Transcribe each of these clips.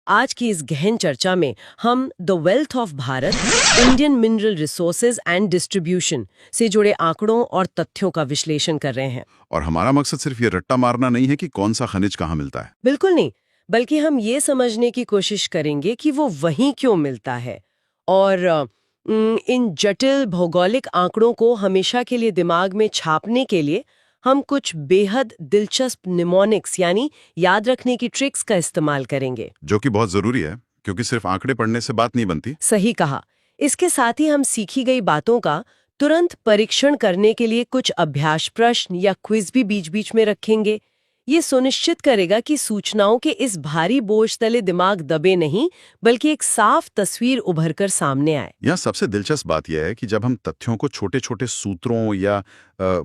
आज की इस गहन चर्चा में हम the wealth of Bharat, Indian mineral resources and distribution से जुड़े आंकड़ों और तथ्यों का विश्लेषण कर रहे हैं। और हमारा मकसद सिर्फ ये रट्टा मारना नहीं है कि कौन सा खनिज कहाँ मिलता है। बिल्कुल नहीं, बल्कि हम ये समझने की कोशिश करेंगे कि वो वहीं क्यों मिलता है और इन जटिल भौगोलिक आंकड़ों को हमेशा के लिए दिमाग में छापने के लिए हम कुछ बेहद दिलचस्प निमोनिक्स यानी याद रखने की ट्रिक्स का इस्तेमाल करेंगे, जो कि बहुत जरूरी है, क्योंकि सिर्फ आंकड़े पढ़ने से बात नहीं बनती। सही कहा। इसके साथ ही हम सीखी गई बातों का तुरंत परीक्षण करने के लिए कुछ अभ्यास प्रश्न या क्विज भी बीच बीच में रखेंगे। ये सुनिश्चित करेगा कि सूचनाओं के इस भारी बोझ तले दिमाग दबे नहीं, बल्कि एक साफ तस्वीर उभर कर सामने आए। यहाँ सबसे दिलचस्प बात यह है कि जब हम तथ्यों को छोटे छोटे सूत्रों या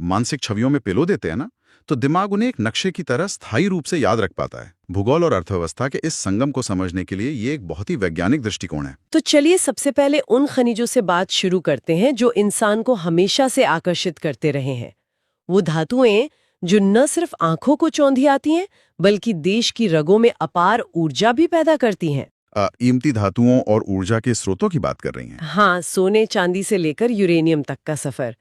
मानसिक छवियों में पिलो देते हैं ना, तो दिमाग उन्हें एक नक्शे की तरह स्थायी रूप से याद रख पाता है। भूगोल और अर्थव्यवस्था के इस संगम को समझने के लिए ये एक बहुत ही वैज्ञानिक दृष्टिकोण है। तो चलिए सबसे पहले उन खनिजों से बात शुरू करते हैं जो इंसान को हमेशा से आकर्षित करते रहे हैं। वो धातुएं जो न सिर्फ आंखों को चौंधी आती हैं, बल्कि देश की रगों में अपार ऊर्जा भी पैदा करती हैं। कीमती धातुओं और ऊर्जा के स्रोतों की बात कर रही हैं। हाँ, सोने चांदी से लेकर यूरेनियम तक का सफर।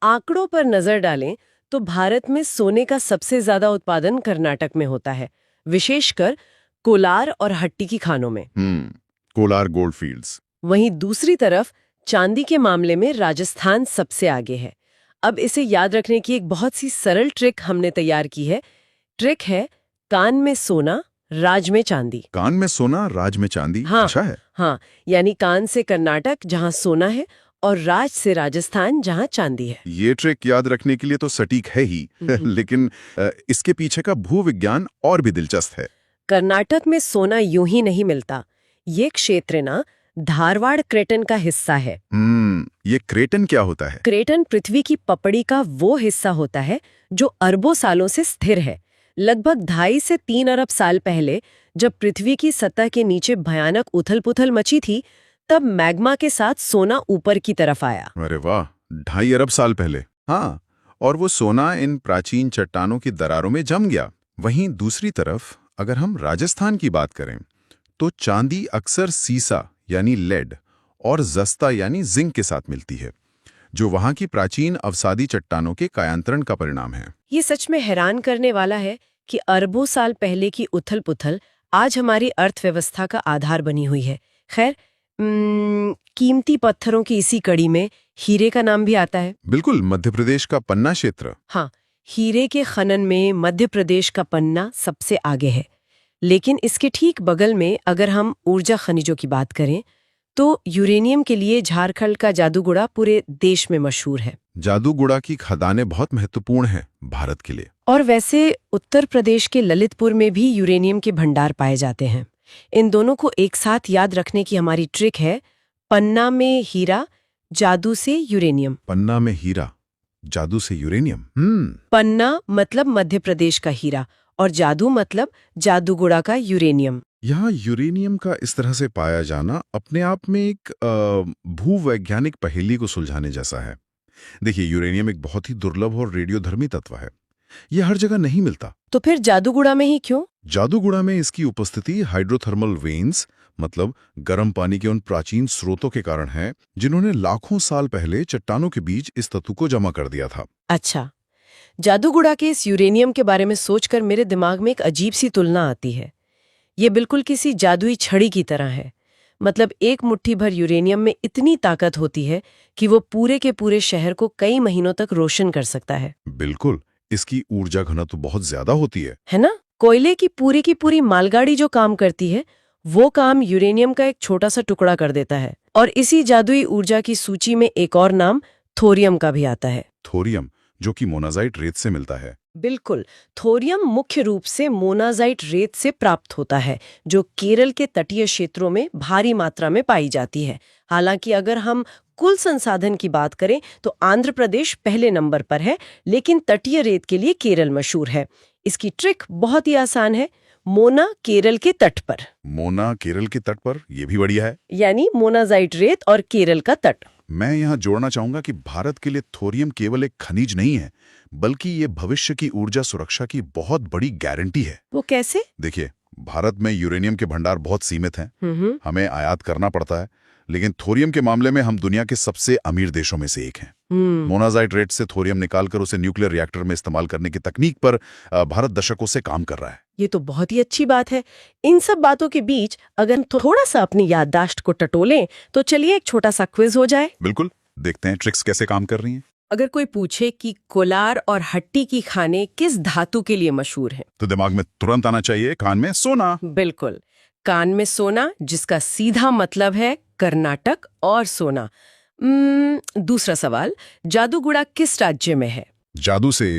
आंकड़ों पर नजर डालें तो भारत में सोने का सबसे ज्यादा उत्पादन कर्नाटक में होता है, विशेषकर कोलार और हट्टी की खानों में। Kolar gold fields. वहीं दूसरी तरफ चांदी के मामले में राजस्थान सबसे आगे है। अब इसे याद रखने की एक बहुत सी सरल ट्रिक हमने तैयार की है। ट्रिक है कान में सोना, राज में चांदी। कान में सोना, राज में चांदी। हाँ, अच्छा है। हाँ, यानी कान से कर्नाटक जहाँ सोना है और राज से राजस्थान जहाँ चांदी है। ये ट्रिक याद रखने के लिए तो सटीक है ही लेकिन इसके पीछे का भूविज्ञान और भी दिलचस्प है। कर्नाटक में सोना यूं ही नहीं मिलता। ये क्षेत्र ना धारवाड़ क्रेटन का हिस्सा है। ये क्रेटन क्या होता है? क्रेटन पृथ्वी की पपड़ी का वो हिस्सा होता है जो अरबों सालों से स्थिर है। लगभग 2.5 से 3 अरब साल पहले जब पृथ्वी की सतह के नीचे भयानक उथल-पुथल मची थी, तब मैग्मा के साथ सोना ऊपर की तरफ आया। अरे वाह, 2.5 अरब साल पहले। हाँ, और वो सोना इन प्राचीन चट्टानों की दरारों में जम गया। वहीं दूसरी तरफ अगर हम राजस्थान की बात करें तो चांदी अक्सर सीसा यानी लेड और जस्ता यानी जिंक के साथ मिलती है, जो वहां की प्राचीन अवसादी चट्टानों के कायांतरण का परिणाम है। ये सच में हैरान करने वाला है कि अरबों साल पहले की उथल-पुथल आज हमारी अर्थव्यवस्था का आधार बनी हुई है। खैर, कीमती पत्थरों की इसी कड़ी में हीरे का नाम भी आता है। बिल्कुल, मध्य प्रदेश का पन्ना क्षेत्र। हाँ, हीरे के खनन में मध्य प्रदेश का पन्ना सबसे आगे है। लेकिन इसके ठीक बगल में अगर हम ऊर्जा खनिजों की बात करें तो यूरेनियम के लिए झारखंड का जादूगुड़ा पूरे देश में मशहूर है। जादूगुड़ा की खदानें बहुत महत्वपूर्ण हैं भारत के लिए। और वैसे उत्तर प्रदेश के ललितपुर में भी यूरेनियम के भंडार पाए जाते हैं। इन दोनों को एक साथ याद रखने की हमारी ट्रिक है पन्ना में हीरा, जादू से यूरेनियम। पन्ना में हीरा, जादू से यूरेनियम। पन्ना मतलब मध्य प्रदेश का हीरा और जादू मतलब जादूगुड़ा का यूरेनियम। यहाँ यूरेनियम का इस तरह से पाया जाना अपने आप में एक भूवैज्ञानिक पहेली को सुलझाने जैसा है। देखिए, यूरेनियम एक बहुत ही दुर्लभ और रेडियोधर्मी तत्व है। यह हर जगह नहीं मिलता। तो फिर जादूगुड़ा में ही क्यों? जादूगुड़ा में इसकी उपस्थिति हाइड्रोथर्मल वेन्स मतलब गर्म पानी के उन प्राचीन स्रोतों के कारण है जिन्होंने लाखों साल पहले चट्टानों के बीच इस तत्व को जमा कर दिया था। अच्छा, जादूगुड़ा के इस यूरेनियम के बारे में सोचकर मेरे दिमाग में एक अजीब सी तुलना आती है। ये बिल्कुल किसी जादुई छड़ी की तरह है। मतलब एक मुट्ठी भर यूरेनियम में इतनी ताकत होती है कि वो पूरे के पूरे शहर को कई महीनों तक रोशन कर सकता है। बिल्कुल, इसकी ऊर्जा घनत्व बहुत ज्यादा होती है ना? कोयले की पूरी मालगाड़ी जो काम करती है, वो काम यूरेनियम का एक छोटा सा टुकड़ा कर देता है। और इसी जादुई ऊर्जा की सूची में एक और नाम थोरियम का भी आता है। थोरियम, जो कि मोनाजाइट रेत से मिलता है। बिल्कुल, थोरियम मुख्य रूप से मोनाजाइट रेत से प्राप्त होता है, जो केरल के तटीय क्षेत्रों में भारी मात्रा में पाई जाती है। हालांकि अगर हम कुल संसाधन की बात करें तो आंध्र प्रदेश पहले नंबर पर है, लेकिन तटीय रेत के लिए केरल मशहूर है। इसकी ट्रिक बहुत ही आसान है। मोना केरल के तट पर। मोना केरल के तट पर, यह भी बढ़िया है। यानी मोनाजाइट रेत और केरल का तट। मैं यहाँ जोड़ना चाहूंगा कि भारत के लिए थोरियम केवल एक खनिज नहीं है, बल्कि ये भविष्य की ऊर्जा सुरक्षा की बहुत बड़ी गारंटी है। वो कैसे? देखिए, भारत में यूरेनियम के भंडार बहुत सीमित हैं, हमें आयात करना पड़ता है, लेकिन थोरियम के मामले में हम दुनिया के सबसे अमीर देशों में से एक हैं। मोनाजाइट रेत से थोरियम निकालकर उसे न्यूक्लियर रिएक्टर में इस्तेमाल करने की तकनीक पर भारत दशकों से काम कर रहा है। ये तो बहुत ही अच्छी बात है। इन सब बातों के बीच अगर थोड़ा सा अपनी याददाश्त को टटोलें तो चलिए एक छोटा सा क्विज हो जाए। बिल्कुल, देखते हैं ट्रिक्स कैसे काम कर रही हैं। अगर कोई पूछे कि कोलार और हट्टी की खाने किस धातु के लिए मशहूर हैं, तो दिमाग में तुरंत आना चाहिए कान में सोना। बिल्कुल, कान में सोना, जिसका सीधा मतलब है कर्नाटक और सोना। दूसरा सवाल, जादूगुड़ा किस राज्य में है? जादू से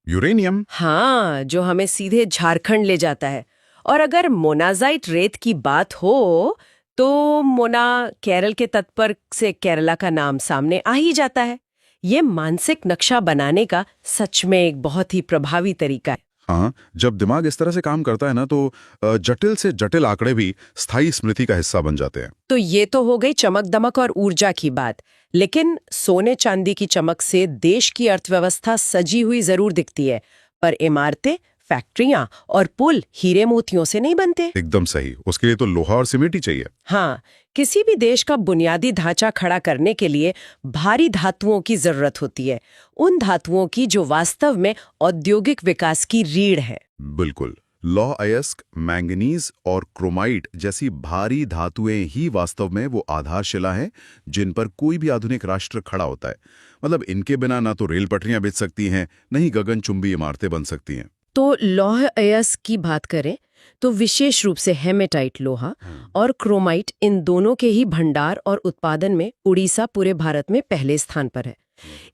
यूरेनियम। हाँ, जो हमें सीधे झारखंड ले जाता है। और अगर मोनाजाइट रेत की बात हो तो मोना केरल के तट पर से केरला का नाम सामने आ ही जाता है। ये मानसिक नक्शा बनाने का सच में एक बहुत ही प्रभावी तरीका है। हाँ, जब दिमाग इस तरह से काम करता है ना तो जटिल से जटिल आंकड़े भी स्थायी स्मृति का हिस्सा बन जाते हैं। तो ये तो हो गई चमक दमक और ऊर्जा की बात, लेकिन सोने चांदी की चमक से देश की अर्थव्यवस्था सजी हुई जरूर दिखती है, पर इमारतें, फैक्ट्रियां और पुल हीरे मोतियों से नहीं बनते। एकदम सही, उसके लिए तो लोहा और सीमेंट ही चाहिए। हाँ, किसी भी देश का बुनियादी ढांचा खड़ा करने के लिए भारी धातुओं की जरूरत होती है, उन धातुओं की जो वास्तव में औद्योगिक विकास की रीढ़ है। बिल्कुल, लौह अयस्क, मैंगनीज और क्रोमाइट जैसी भारी धातुएं ही वास्तव में वो आधारशिला हैं जिन पर कोई भी आधुनिक राष्ट्र खड़ा होता है। मतलब इनके बिना ना तो रेल पटरियां बिछ सकती हैं, न ही गगनचुंबी इमारतें बन सकती हैं। तो लौह अयस्क की बात करें तो विशेष रूप से हेमेटाइट लोहा और क्रोमाइट, इन दोनों के ही भंडार और उत्पादन में उड़ीसा पूरे भारत में पहले स्थान पर है।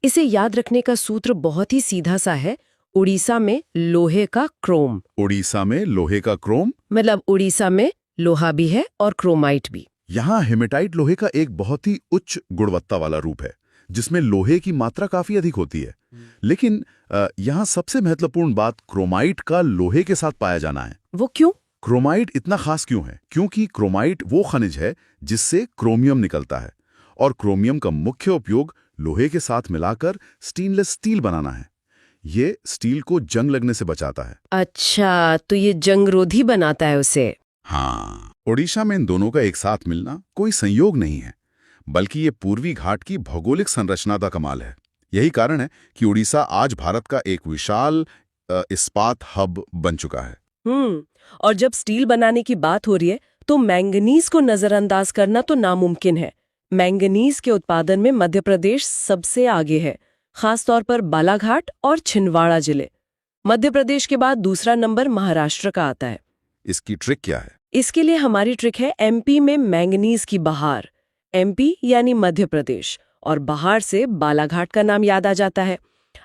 इसे याद रखने का सूत्र बहुत ही सीधा सा है, उड़ीसा में लोहे का क्रोम। उड़ीसा में लोहे का क्रोम मतलब उड़ीसा में लोहा भी है और क्रोमाइट भी। यहाँ हेमेटाइट लोहे का एक बहुत ही उच्च गुणवत्ता वाला रूप है जिसमें लोहे की मात्रा काफी अधिक होती है। लेकिन यहाँ सबसे महत्वपूर्ण बात क्रोमाइट का लोहे के साथ पाया जाना है। वो क्यों? क्रोमाइट इतना खास क्यों है? क्योंकि क्रोमाइट वो खनिज है जिससे क्रोमियम निकलता है, और क्रोमियम का मुख्य उपयोग लोहे के साथ मिलाकर स्टेनलेस स्टील बनाना है। ये स्टील को जंग लगने से बचाता है। अच्छा, तो ये जंगरोधी बनाता है उसे। हाँ, ओडिशा में इन दोनों का एक साथ मिलना कोई संयोग नहीं है, बल्कि ये पूर्वी घाट की भौगोलिक संरचना का कमाल है। यही कारण है कि उड़ीसा आज भारत का एक विशाल इस्पात हब बन चुका है। और जब स्टील बनाने की बात हो रही है तो मैंगनीज को नजरअंदाज करना तो नामुमकिन है। मैंगनीज के उत्पादन में मध्य प्रदेश सबसे आगे है, खासतौर पर बालाघाट और छिंदवाड़ा जिले। मध्य प्रदेश के बाद दूसरा नंबर महाराष्ट्र का आता है। इसकी ट्रिक क्या है? इसके लिए हमारी ट्रिक है एमपी में मैंगनीज की बहार। एमपी यानी मध्य प्रदेश, और बहार से बालाघाट का नाम याद आ जाता है।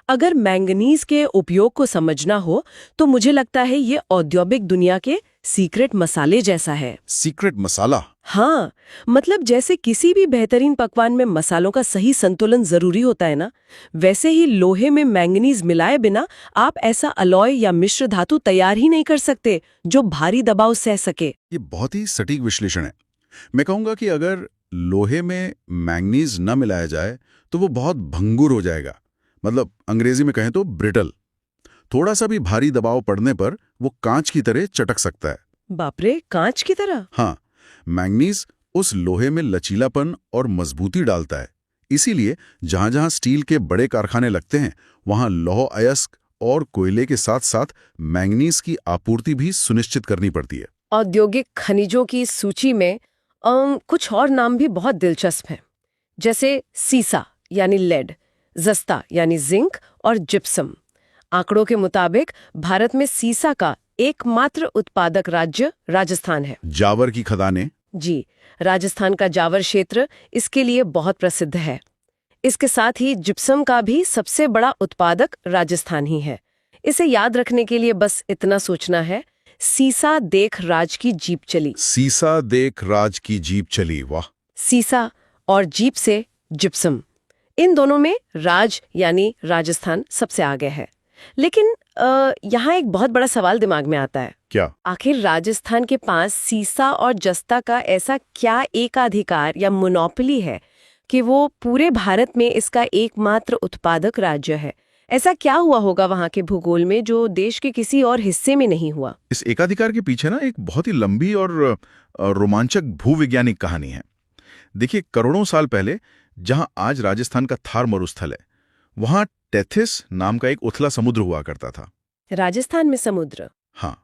अगर मैंगनीज के उपयोग को समझना हो तो मुझे लगता है ये औद्योगिक दुनिया के सीक्रेट मसाले जैसा है। सीक्रेट मसाला? हाँ, मतलब जैसे किसी भी बेहतरीन पकवान में मसालों का सही संतुलन जरूरी होता है ना, वैसे ही लोहे में मैंगनीज मिलाए बिना आप ऐसा अलॉय या मिश्र धातु तैयार ही नहीं कर सकते जो भारी दबाव सह सके। ये बहुत ही सटीक विश्लेषण है। मैं कहूंगा कि अगर लोहे में मैंगनीज न मिलाया जाए तो वो बहुत भंगुर हो जाएगा, मतलब अंग्रेजी में कहें तो ब्रिटल। थोड़ा सा भी भारी दबाव पड़ने पर वो कांच की तरह चटक सकता है। बाप रे, कांच की तरह? हाँ, मैंगनीज उस लोहे में लचीलापन और मजबूती डालता है। इसीलिए जहां जहां स्टील के बड़े कारखाने लगते हैं वहां लौह अयस्क और कोयले के साथ साथ मैंगनीज की आपूर्ति भी सुनिश्चित करनी पड़ती है। औद्योगिक खनिजों की सूची में कुछ और नाम भी बहुत दिलचस्प हैं, जैसे सीसा यानी लेड, जस्ता यानी जिंक और जिप्सम। आंकड़ों के मुताबिक भारत में सीसा का एकमात्र उत्पादक राज्य राजस्थान है। जावर की खदानें? जी, राजस्थान का जावर क्षेत्र इसके लिए बहुत प्रसिद्ध है। इसके साथ ही जिप्सम का भी सबसे बड़ा उत्पादक राजस्थान ही है। इसे याद रखने के लिए बस इतना सोचना है, सीसा देख राज की जीप चली। सीसा देख राज की जीप चली, वाह। सीसा और जीप से जिप्सम, इन दोनों में राज यानी राजस्थान सबसे आगे है। लेकिन यहाँ एक बहुत बड़ा सवाल दिमाग में आता है। क्या? आखिर राजस्थान के पास सीसा और जस्ता का ऐसा क्या एकाधिकार या मोनोपोली है कि वो पूरे भारत में इसका एकमात्र उत्पादक राज्य है? ऐसा क्या हुआ होगा वहां के भूगोल में जो देश के किसी और हिस्से में नहीं हुआ? इस एकाधिकार के पीछे ना एक बहुत ही लंबी और रोमांचक भूवैज्ञानिक कहानी है। देखिए, करोड़ों साल पहले जहां आज राजस्थान का थार मरुस्थल है, वहां टेथिस नाम का एक उथला समुद्र हुआ करता था। राजस्थान में समुद्र? हाँ,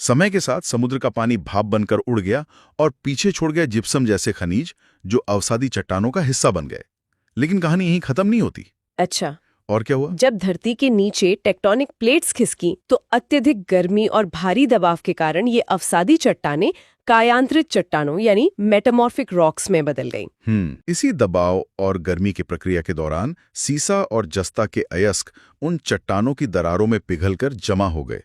समय के साथ समुद्र का पानी भाप बनकर उड़ गया और पीछे छोड़ गया जिप्सम जैसे खनिज जो अवसादी चट्टानों का हिस्सा बन गए। लेकिन कहानी यहीं खत्म नहीं होती। अच्छा, और क्या हुआ? जब धरती के नीचे टेक्टोनिक प्लेट्स खिसकी तो अत्यधिक गर्मी और भारी दबाव के कारण ये अवसादी चट्टानें कायांतरित चट्टानों यानी मेटामॉर्फिक रॉक्स में बदल गईं। इसी दबाव और गर्मी की प्रक्रिया के दौरान सीसा और जस्ता के अयस्क उन चट्टानों की दरारों में पिघलकर जमा हो गए।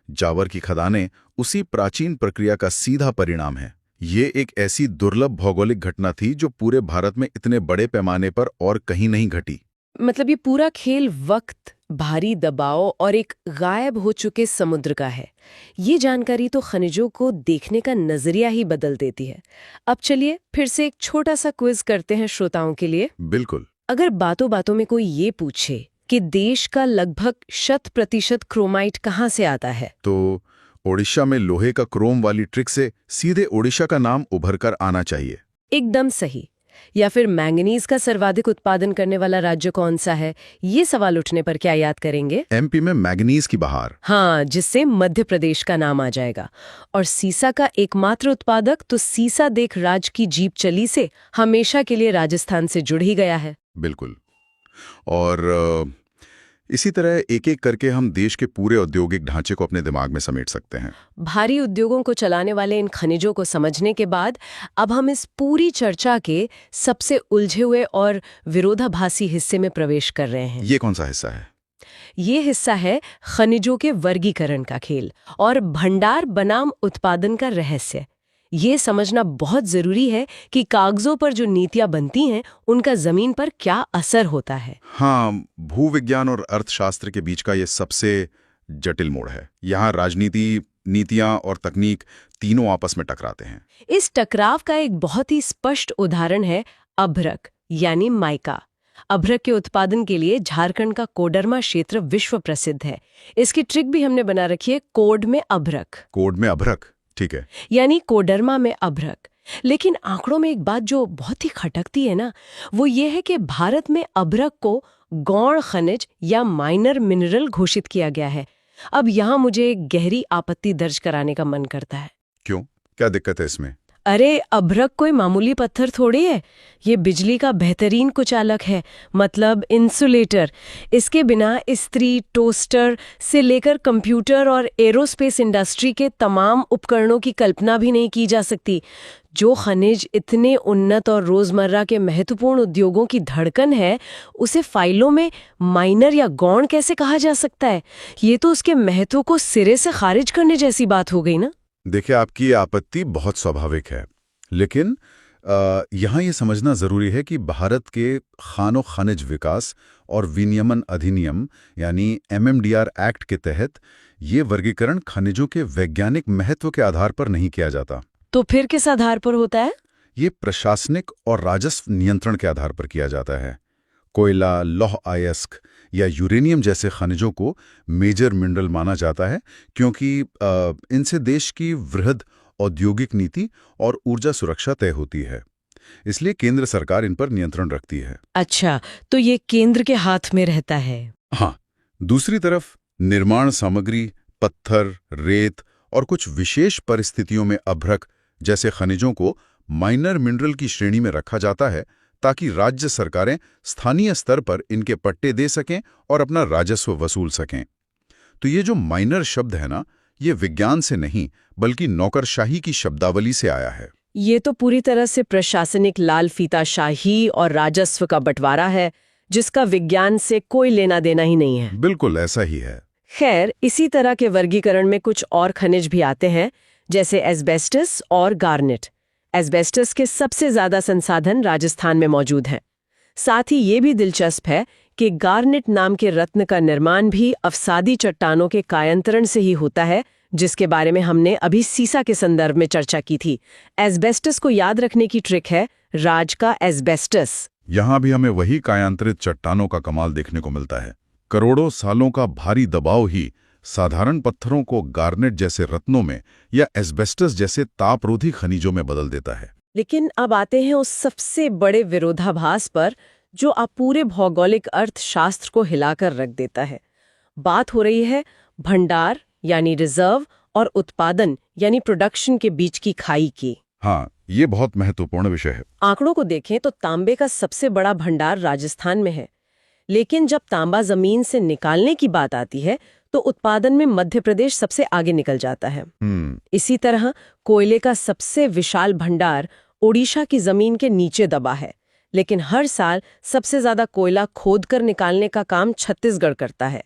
जावर की खदानें उसी प्राचीन प्रक्रिया का सीधा परिणाम है। ये एक ऐसी दुर्लभ भौगोलिक घटना थी जो पूरे भारत में इतने बड़े पैमाने पर और कहीं नहीं घटी। मतलब ये पूरा खेल वक्त, भारी दबाव और एक गायब हो चुके समुद्र का है। ये जानकारी तो खनिजों को देखने का नजरिया ही बदल देती है। अब चलिए फिर से एक छोटा सा क्विज करते हैं श्रोताओं के लिए। बिल्कुल। अगर बातों बातों में कोई ये पूछे कि देश का लगभग 100% क्रोमाइट कहाँ से आता है, तो ओडिशा में लोहे का क्रोम वाली ट्रिक से सीधे ओडिशा का नाम उभर कर आना चाहिए। एकदम सही। या फिर मैंगनीज का सर्वाधिक उत्पादन करने वाला राज्य कौन सा है, ये सवाल उठने पर क्या याद करेंगे? एमपी में मैंगनीज की बहार। हाँ, जिससे मध्य प्रदेश का नाम आ जाएगा। और सीसा का एकमात्र उत्पादक तो सीसा देख राज की जीप चली से हमेशा के लिए राजस्थान से जुड़ ही गया है। बिल्कुल। और इसी तरह एक एक करके हम देश के पूरे औद्योगिक ढांचे को अपने दिमाग में समेट सकते हैं। भारी उद्योगों को चलाने वाले इन खनिजों को समझने के बाद अब हम इस पूरी चर्चा के सबसे उलझे हुए और विरोधाभासी हिस्से में प्रवेश कर रहे हैं। ये कौन सा हिस्सा है? ये हिस्सा है खनिजों के वर्गीकरण का खेल और भंडार बनाम उत्पादन का रहस्य। ये समझना बहुत जरूरी है कि कागजों पर जो नीतियां बनती हैं उनका जमीन पर क्या असर होता है। हाँ, भूविज्ञान और अर्थशास्त्र के बीच का ये सबसे जटिल मोड़ है। यहाँ राजनीति, नीतियां और तकनीक तीनों आपस में टकराते हैं। इस टकराव का एक बहुत ही स्पष्ट उदाहरण है अभ्रक यानी माइका। अभ्रक के उत्पादन के लिए झारखंड का कोडरमा क्षेत्र विश्व प्रसिद्ध है। इसकी ट्रिक भी हमने बना रखी है, कोड में अभ्रक। कोड में अभ्रक, ठीक है। यानी कोडरमा में अभ्रक। लेकिन आंकड़ों में एक बात जो बहुत ही खटकती है ना, वो ये है कि भारत में अभ्रक को गौण खनिज या माइनर मिनरल घोषित किया गया है। अब यहाँ मुझे एक गहरी आपत्ति दर्ज कराने का मन करता है। क्यों? क्या दिक्कत है इसमें? अरे, अभ्रक कोई मामूली पत्थर थोड़ी है। ये बिजली का बेहतरीन कुचालक है, मतलब इंसुलेटर। इसके बिना इस्त्री, टोस्टर से लेकर कंप्यूटर और एरोस्पेस इंडस्ट्री के तमाम उपकरणों की कल्पना भी नहीं की जा सकती। जो खनिज इतने उन्नत और रोजमर्रा के महत्वपूर्ण उद्योगों की धड़कन है, उसे फाइलों में माइनर या गौण कैसे कहा जा सकता है? ये तो उसके महत्व को सिरे से खारिज करने जैसी बात हो गई ना। देखिए, आपकी आपत्ति बहुत स्वाभाविक है, लेकिन यहाँ ये समझना जरूरी है कि भारत के खानो खनिज विकास और विनियमन अधिनियम यानी MMDR एक्ट के तहत ये वर्गीकरण खनिजों के वैज्ञानिक महत्व के आधार पर नहीं किया जाता। तो फिर किस आधार पर होता है? ये प्रशासनिक और राजस्व नियंत्रण के आधार पर किया जाता है। कोयला, लौह अयस्क या यूरेनियम जैसे खनिजों को मेजर मिनरल माना जाता है क्योंकि इनसे देश की वृहद औद्योगिक नीति और ऊर्जा सुरक्षा तय होती है। इसलिए केंद्र सरकार इन पर नियंत्रण रखती है। अच्छा, तो ये केंद्र के हाथ में रहता है। हाँ, दूसरी तरफ निर्माण सामग्री, पत्थर, रेत और कुछ विशेष परिस्थितियों में अभ्रक जैसे खनिजों को माइनर मिनरल की श्रेणी में रखा जाता है ताकि राज्य सरकारें स्थानीय स्तर पर इनके पट्टे दे सकें और अपना राजस्व वसूल सकें। तो ये जो माइनर शब्द है ना, ये विज्ञान से नहीं बल्कि नौकरशाही की शब्दावली से आया है। ये तो पूरी तरह से प्रशासनिक लाल फीताशाही और राजस्व का बंटवारा है, जिसका विज्ञान से कोई लेना देना ही नहीं है। बिल्कुल ऐसा ही है। खैर, इसी तरह के वर्गीकरण में कुछ और खनिज भी आते हैं, जैसे एस्बेस्टस और गार्नेट। एस्बेस्टस के सबसे ज्यादा संसाधन राजस्थान में मौजूद हैं। साथ ही ये भी दिलचस्प है कि गार्नेट नाम के रत्न का निर्माण भी अवसादी चट्टानों के कायांतरण से ही होता है, जिसके बारे में हमने अभी सीसा के संदर्भ में चर्चा की थी। एस्बेस्टस को याद रखने की ट्रिक है राज का एस्बेस्टस। यहाँ भी हमें वही कायांतरित चट्टानों का कमाल देखने को मिलता है। करोड़ों सालों का भारी दबाव ही साधारण पत्थरों को गार्नेट जैसे रत्नों में या एस्बेस्टस जैसे तापरोधी खनिजों में बदल देता है। लेकिन अब आते हैं उस सबसे बड़े विरोधाभास पर जो आप पूरे भौगोलिक अर्थशास्त्र को हिलाकर रख देता है। बात हो रही है भंडार यानी रिजर्व और उत्पादन यानी प्रोडक्शन के बीच की खाई की। हाँ, ये बहुत महत्वपूर्ण विषय है। आंकड़ों को देखें तो तांबे का सबसे बड़ा भंडार राजस्थान में है, लेकिन जब तांबा जमीन से निकालने की बात आती है तो उत्पादन में मध्य प्रदेश सबसे आगे निकल जाता है। इसी तरह कोयले का सबसे विशाल भंडार ओडिशा की जमीन के नीचे दबा है, लेकिन हर साल सबसे ज्यादा कोयला खोदकर निकालने का काम छत्तीसगढ़ करता है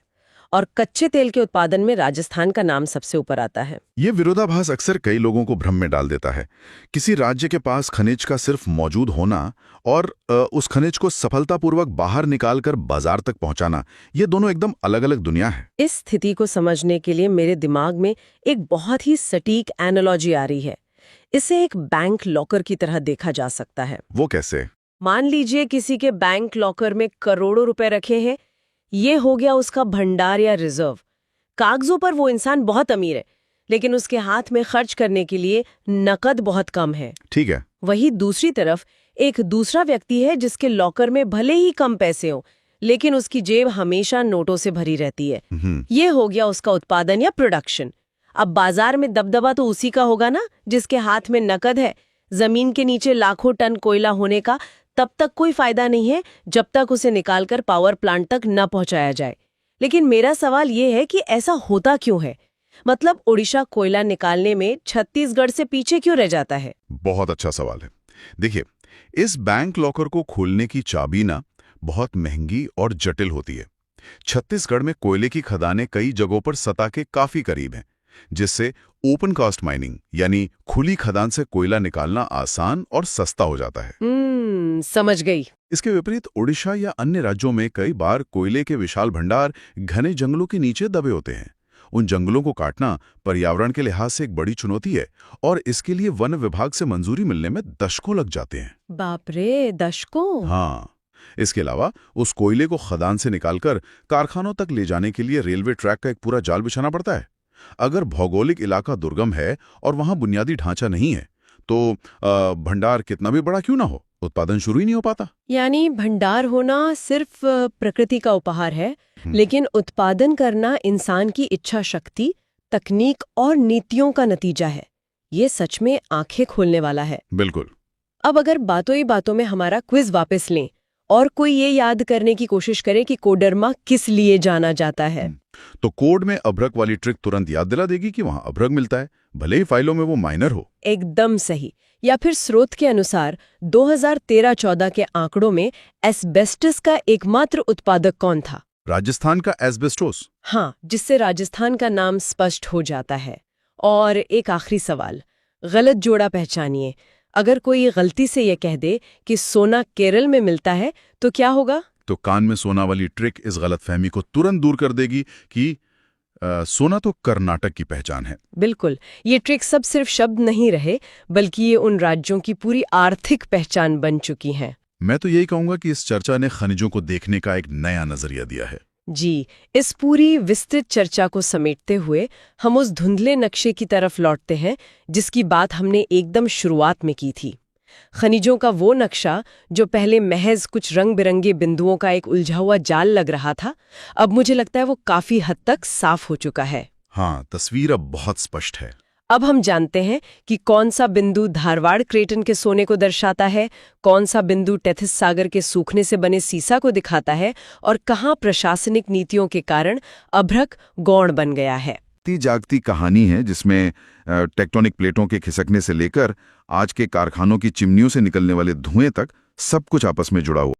और कच्चे तेल के उत्पादन में राजस्थान का नाम सबसे ऊपर आता है। ये विरोधाभास अक्सर कई लोगों को भ्रम में डाल देता है। किसी राज्य के पास खनिज का सिर्फ मौजूद होना और उस खनिज को सफलतापूर्वक बाहर निकालकर बाजार तक पहुंचाना, ये दोनों एकदम अलग-अलग दुनिया है। इस स्थिति को समझने के लिए मेरे दिमाग में एक बहुत ही सटीक एनालॉजी आ रही है। इसे एक बैंक लॉकर की तरह देखा जा सकता है। वो कैसे? मान लीजिए किसी के बैंक लॉकर में करोड़ों रुपए रखे हैं। ये हो गया उसका भंडार या रिजर्व। कागजों पर वो इंसान बहुत अमीर है, लेकिन उसके हाथ में खर्च करने के लिए नकद बहुत कम है। ठीक है। वहीं दूसरी तरफ एक दूसरा व्यक्ति है जिसके लॉकर में भले ही कम पैसे हो, लेकिन उसकी जेब हमेशा नोटों से भरी रहती है। ये हो गया उसका उत्पादन या प्रोडक्शन। अब बाजार में दबदबा तो उसी का होगा ना, जिसके हाथ में नकद है। जमीन के नीचे लाखों टन कोयला होने का तब तक कोई फायदा नहीं है जब तक उसे निकालकर पावर प्लांट तक न पहुंचाया जाए। लेकिन मेरा सवाल ये है कि ऐसा होता क्यों है? मतलब ओडिशा कोयला निकालने में छत्तीसगढ़ से पीछे क्यों रह जाता है? बहुत अच्छा सवाल है। देखिए, इस बैंक लॉकर को खोलने की चाबी ना बहुत महंगी और जटिल होती है। छत्तीसगढ़ में कोयले की खदानें कई जगहों पर सतह के काफी करीब हैं, जिससे ओपन कास्ट माइनिंग यानी खुली खदान से कोयला निकालना आसान और सस्ता हो जाता है। समझ गई। इसके विपरीत ओडिशा या अन्य राज्यों में कई बार कोयले के विशाल भंडार घने जंगलों के नीचे दबे होते हैं। उन जंगलों को काटना पर्यावरण के लिहाज से एक बड़ी चुनौती है और इसके लिए वन विभाग से मंजूरी मिलने में दशकों लग जाते हैं। बाप रे, दशकों? हाँ, इसके अलावा उस कोयले को खदान से निकालकर कारखानों तक ले जाने के लिए रेलवे ट्रैक का एक पूरा जाल बिछाना पड़ता है। अगर भौगोलिक इलाका दुर्गम है और वहां बुनियादी ढांचा नहीं है, तो भंडार कितना भी बड़ा क्यों ना हो, उत्पादन शुरू ही नहीं हो पाता। यानी भंडार होना सिर्फ प्रकृति का उपहार है, लेकिन उत्पादन करना इंसान की इच्छा शक्ति, तकनीक और नीतियों का नतीजा है। ये सच में आंखें खोलने वाला है। बिल्कुल। अब अगर बातों ही बातों में हमारा क्विज वापस लें और कोई ये याद करने की कोशिश करे कि कोडरमा किस लिए जाना जाता है, तो कोड में अभ्रक वाली ट्रिक तुरंत याद दिला देगी कि वहां अभ्रक मिलता है, भले ही फाइलों में वो माइनर हो। एकदम सही। या फिर स्रोत के अनुसार 2013-14 के आंकड़ों में एस्बेस्टस का एकमात्र उत्पादक कौन था? राजस्थान का एस्बेस्टोस। हाँ, जिससे राजस्थान का नाम स्पष्ट हो जाता है। और एक आखिरी सवाल, गलत जोड़ा पहचानिए। अगर कोई गलती से ये कह दे कि सोना केरल में मिलता है तो क्या होगा? तो कान में सोना वाली ट्रिक इस गलतफहमी को तुरंत दूर कर देगी कि सोना तो कर्नाटक की पहचान है। बिल्कुल। ये ट्रिक सब सिर्फ शब्द नहीं रहे, बल्कि ये उन राज्यों की पूरी आर्थिक पहचान बन चुकी हैं। मैं तो यही कहूंगा कि इस चर्चा ने खनिजों को देखने का एक नया नजरिया दिया है। जी, इस पूरी विस्तृत चर्चा को समेटते हुए हम उस धुंधले नक्शे की तरफ लौटते हैं जिसकी बात हमने एकदम शुरुआत में की थी। खनिजों का वो नक्शा जो पहले महज कुछ रंग बिरंगे बिंदुओं का एक उलझा हुआ जाल लग रहा था, अब मुझे लगता है वो काफी हद तक साफ हो चुका है। हाँ, तस्वीर अब बहुत स्पष्ट है। अब हम जानते हैं कि कौन सा बिंदु धारवाड़ क्रेटन के सोने को दर्शाता है, कौन सा बिंदु टेथिस सागर के सूखने से बने सीसा को दिखाता है और कहाँ प्रशासनिक नीतियों के कारण अभ्रक गौण बन गया है। जागती कहानी है जिसमें टेक्टोनिक प्लेटों के खिसकने से लेकर आज के कारखानों की चिमनियों से निकलने वाले धुएं तक सब कुछ आपस में जुड़ा हुआ।